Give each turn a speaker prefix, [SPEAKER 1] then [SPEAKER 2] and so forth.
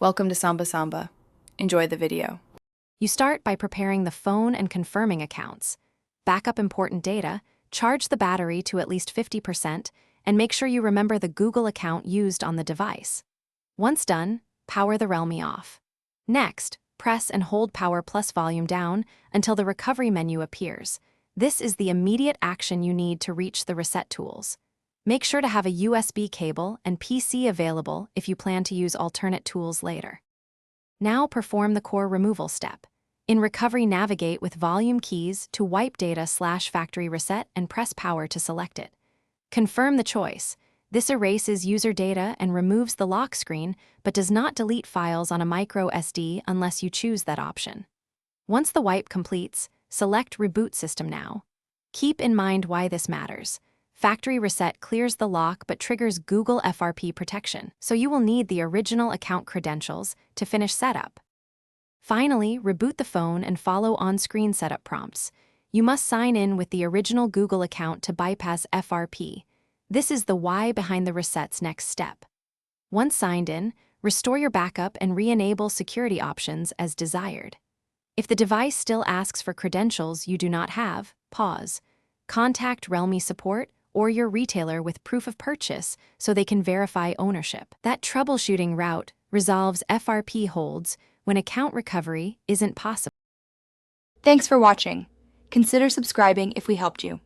[SPEAKER 1] Welcome to Samba Samba. Enjoy the video.
[SPEAKER 2] You start by preparing the phone and confirming accounts. Back up important data, charge the battery to at least 50%, and make sure you remember the Google account used on the device. Once done, power the Realme off. Next, press and hold power plus volume down until the recovery menu appears. This is the immediate action you need to reach the reset tools. Make sure to have a USB cable and PC available if you plan to use alternate tools later. Now perform the core removal step. In recovery, navigate with volume keys to wipe data/factory reset and press power to select it. Confirm the choice. This erases user data and removes the lock screen, but does not delete files on a micro SD unless you choose that option. Once the wipe completes, select Reboot System Now. Keep in mind why this matters. Factory reset clears the lock but triggers Google FRP protection, so you will need the original account credentials to finish setup. Finally, reboot the phone and follow on-screen setup prompts. You must sign in with the original Google account to bypass FRP. This is the why behind the reset's next step. Once signed in, restore your backup and re-enable security options as desired. If the device still asks for credentials you do not have, pause. Contact Realme support or your retailer with proof of purchase so they can verify ownership. That troubleshooting route resolves FRP holds when account recovery isn't possible.
[SPEAKER 3] Thanks for watching. Consider subscribing if we helped you.